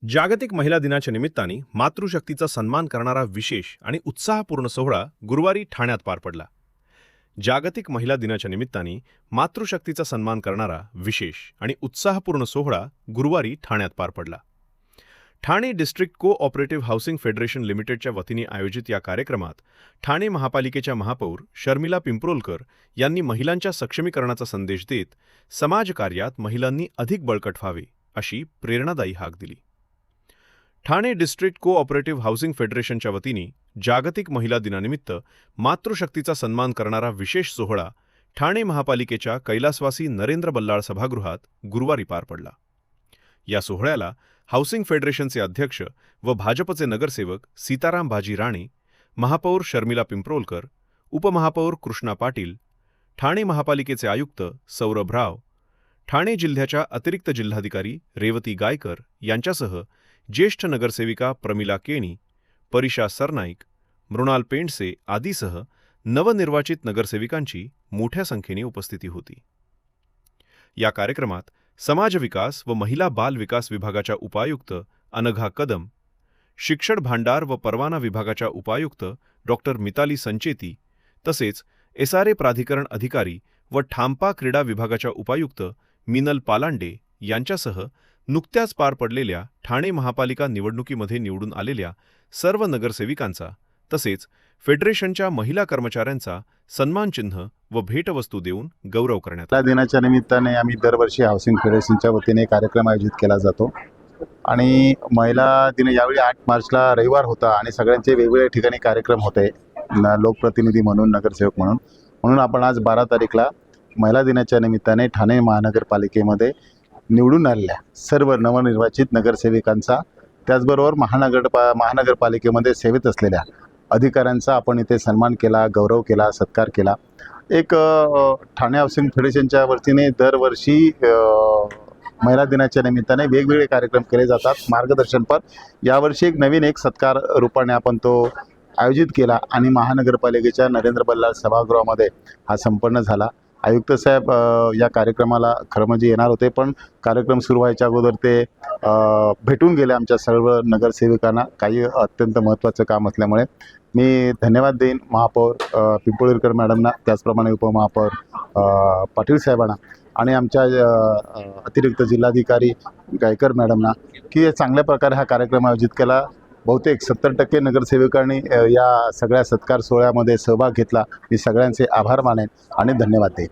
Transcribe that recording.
जागतिक महिला दिनाच्या निमित्ताने मातृशक्तीचा सन्मान करणारा विशेष आणि उत्साहपूर्ण सोहळा गुरुवारी ठाण्यात पार पडला। जागतिक महिला दिनाच्या निमित्ताने मातृशक्तीचा सन्मान करणारा विशेष आणि उत्साहपूर्ण सोहळा गुरुवारी ठाण्यात पार पडला। Thane district cooperative housing federation लिमिटेडच्या वतीने आयोजित या कार्यक्रमात ठाणे महापालिकेच्या महापौर शर्मिला पिंपरोलकर यांनी महिलांच्या सक्षमीकरणाचा संदेश देत समाजकार्यात महिलांनी अधिक बळकट व्हावे अशी प्रेरणादायी हाक दिली। ठाणे डिस्ट्रिक्ट कोऑपरेटिव्ह हाऊसिंग फेडरेशनच्या वतीने जागतिक महिला दिनानिमित्त मातृशक्तीचा सन्मान करणारा विशेष सोहळा ठाणे महापालिकेच्या कैलासवासी नरेंद्र बल्लाळ सभागृहात गुरुवारी पार पडला। या सोहळ्याला हाऊसिंग फेडरेशनचे अध्यक्ष व भाजपचे नगरसेवक सीताराम बाजी राणे, महापौर शर्मिला पिंपरोलकर, उपमहापौर कृष्णा पाटील, ठाणे महापालिकेचे आयुक्त सौरभ राव, ठाणे जिल्ह्याच्या अतिरिक्त जिल्हाधिकारी रेवती गायकर यांच्यासह ज्येष्ठ नगरसेविका प्रमिला केणी, परिशा सरनाईक, मृणाल पेंडसे आदीसह नवनिर्वाचित नगरसेविकांची मोठ्या संख्येने उपस्थिती होती। या कार्यक्रमात समाज विकास व महिला बाल विकास विभागाच्या उपायुक्त अनघा कदम, शिक्षण भांडार व परवाना विभागाच्या उपायुक्त डॉक्टर मिताली संचेती तसेच एसआरए प्राधिकरण अधिकारी व ठामपा क्रीडा विभागाच्या उपायुक्त मिनल पालांडे यांच्यासह नुकत्याच पार पडलेल्या ठाणे महापालिका निवडणुकीमध्ये निवडून आलेल्या सर्व नगरसेविकांचा तसेच फेडरेशनच्या महिला कर्मचाऱ्यांचा सन्मानचिन्ह व भेटवस्तू देऊन गौरव करण्यात महिला दिनाच्या निमित्ताने आम्ही दरवर्षी हाऊसिंग फेडरेशनच्या वतीने कार्यक्रम आयोजित केला जातो आणि महिला दिन यावेळी 8 मार्चला रविवार होता आणि सगळ्यांचे वेगवेगळ्या ठिकाणी कार्यक्रम होते लोकप्रतिनिधी म्हणून, नगरसेवक म्हणून आपण आज 12 तारीखला महिला दिनाच्या निमित्ताने ठाणे महानगरपालिकेमध्ये निवडून आलेल्या सर्व नवनिर्वाचित नगरसेविकांचा त्याचबरोबर महानगरपालिकेमध्ये सेवेत असलेल्या अधिकाऱ्यांचा आपण इथे सन्मान केला, गौरव केला, सत्कार केला। एक ठाणे हाऊसिंग फेडरेशनच्या वतीने दरवर्षी महिला दिनाच्या निमित्ताने वेगवेगळे कार्यक्रम केले जातात मार्गदर्शनपर। यावर्षी एक सत्कार रूपाने आपण तो आयोजित केला आणि महानगरपालिकेच्या नरेंद्र बल्लाळ सभागृहामध्ये हा संपन्न झाला। आयुक्त साहेब या कार्यक्रमाला खरं म्हणजे येणार होते, पण कार्यक्रम सुरू व्हायच्या अगोदर ते भेटून गेले आमच्या सर्व नगरसेविकांना काही अत्यंत महत्त्वाचं काम असल्यामुळे। मी धन्यवाद देईन महापौर पिंपळेकर मॅडमना, त्याचप्रमाणे उपमहापौर पाटील साहेबांना आणि आमच्या अतिरिक्त जिल्हाधिकारी गायकर मॅडमना की चांगल्या प्रकारे हा कार्यक्रम आयोजित केला। बहुतेक 70% नगरसेवकांनी या सगळ्या सत्कार सोहळ्यामध्ये सहभाग घेतला। मी सगळ्यांचे आभार मानेन आणि धन्यवाद देईन।